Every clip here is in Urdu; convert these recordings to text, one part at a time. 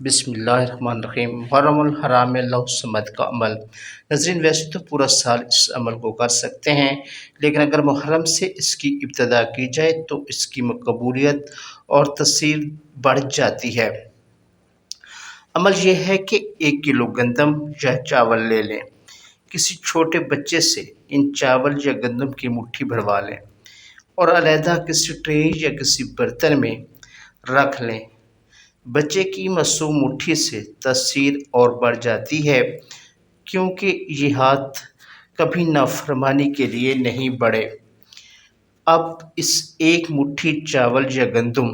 بسم اللہ الرحمن الرحیم۔ محرم الحرام میں اللہ الصمد کا عمل۔ ناظرین، ویسے تو پورا سال اس عمل کو کر سکتے ہیں، لیکن اگر محرم سے اس کی ابتدا کی جائے تو اس کی مقبولیت اور تاثیر بڑھ جاتی ہے۔ عمل یہ ہے کہ 1 کلو گندم یا چاول لے لیں۔ کسی چھوٹے بچے سے ان چاول یا گندم کی مٹھی بھروا لیں اور علیحدہ کسی ٹرے یا کسی برتن میں رکھ لیں۔ بچے کی معصوم مٹھی سے تاثیر اور بڑھ جاتی ہے، کیونکہ یہ ہاتھ کبھی نافرمانی کے لیے نہیں بڑھے۔ اب اس ایک مٹھی چاول یا گندم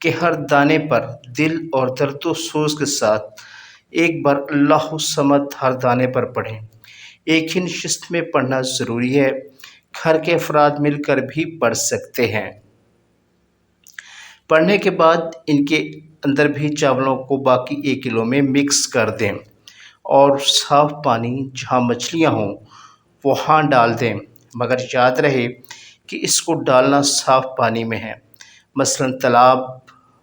کے ہر دانے پر دل اور درد و سوز کے ساتھ ایک بار اللہ الصمد ہر دانے پر پڑھیں۔ ایک ہی نشست میں پڑھنا ضروری ہے، گھر کے افراد مل کر بھی پڑھ سکتے ہیں۔ پڑھنے کے بعد ان کے اندر بھی چاولوں کو باقی 1 کلو میں مکس کر دیں اور صاف پانی جہاں مچھلیاں ہوں وہاں ڈال دیں، مگر یاد رہے کہ اس کو ڈالنا صاف پانی میں ہے، مثلاً تالاب،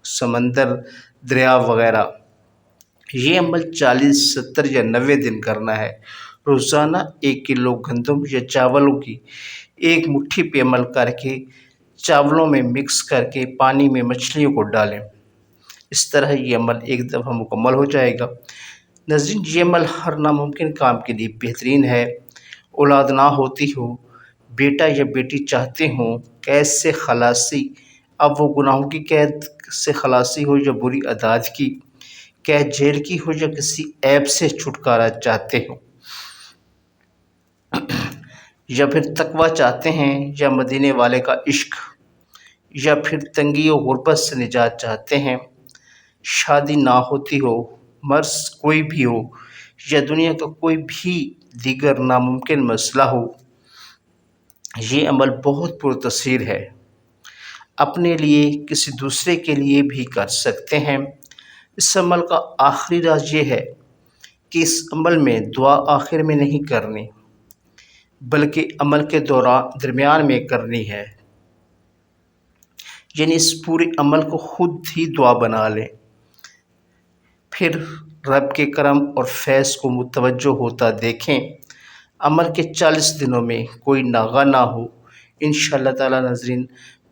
سمندر، دریا وغیرہ۔ یہ عمل 40، 70 یا 90 دن کرنا ہے۔ روزانہ 1 کلو گندم یا چاولوں کی ایک مٹھی پہ عمل کر کے چاولوں میں مکس کر کے پانی میں مچھلیوں کو ڈالیں۔ اس طرح یہ عمل ایک دفعہ مکمل ہو جائے گا۔ ناظرین، یہ عمل ہر ناممکن کام کے لیے بہترین ہے۔ اولاد نہ ہوتی ہو، بیٹا یا بیٹی چاہتے ہوں قید سے خلاصی، اب وہ گناہوں کی قید سے خلاصی ہو یا بری عادات کی قید جیل کی ہو یا کسی عیب سے چھٹکارا چاہتے ہوں، یا پھر تقویٰ چاہتے ہیں، یا مدینے والے کا عشق، یا پھر تنگی و غربت سے نجات چاہتے ہیں، شادی نہ ہوتی ہو، مرض کوئی بھی ہو، یا دنیا کا کوئی بھی دیگر ناممکن مسئلہ ہو، یہ عمل بہت پرتاثیر ہے۔ اپنے لیے، کسی دوسرے کے لیے بھی کر سکتے ہیں۔ اس عمل کا آخری راز یہ ہے کہ اس عمل میں دعا آخر میں نہیں کرنی، بلکہ عمل کے درمیان میں کرنی ہے، یعنی اس پورے عمل کو خود ہی دعا بنا لیں، پھر رب کے کرم اور فیض کو متوجہ ہوتا دیکھیں۔ عمل کے 40 دنوں میں کوئی ناغہ نہ ہو، انشاءاللہ تعالی۔ ناظرین،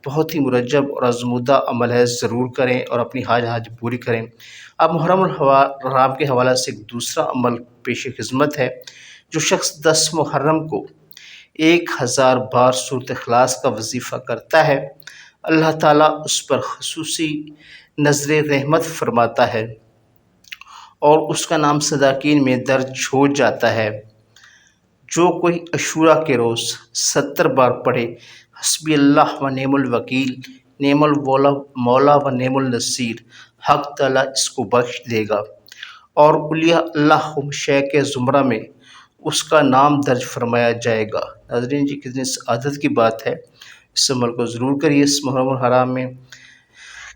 بہت ہی مرجب اور آزمودہ عمل ہے، ضرور کریں اور اپنی حاجت پوری کریں۔ اب محرم الحرام کے حوالے سے ایک دوسرا عمل پیش خدمت ہے۔ جو شخص 10 محرم کو 1000 بار سورۃ اخلاص کا وظیفہ کرتا ہے، اللہ تعالیٰ اس پر خصوصی نظر رحمت فرماتا ہے اور اس کا نام صداقین میں درج ہو جاتا ہے۔ جو کوئی عاشوراء کے روز 70 بار پڑھے، حسبی اللہ و نعم الوکیل، نعم المولا و نعم النصیر، حق تعالیٰ اس کو بخش دے گا اور اولیاء اللہ و مشائخ کے زمرہ میں اس کا نام درج فرمایا جائے گا۔ ناظرین جی، کتنی سعادت کی بات ہے۔ اس عمل کو ضرور کریے۔ اس محرم الحرام میں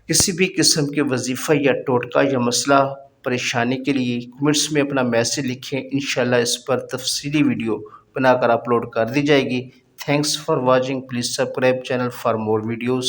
کسی بھی قسم کے وظیفہ یا ٹوٹکا یا مسئلہ پریشانی کے لیے کمنٹس میں اپنا میسج لکھیں، انشاءاللہ اس پر تفصیلی ویڈیو بنا کر اپلوڈ کر دی جائے گی۔ Thanks for watching, please subscribe channel for more videos.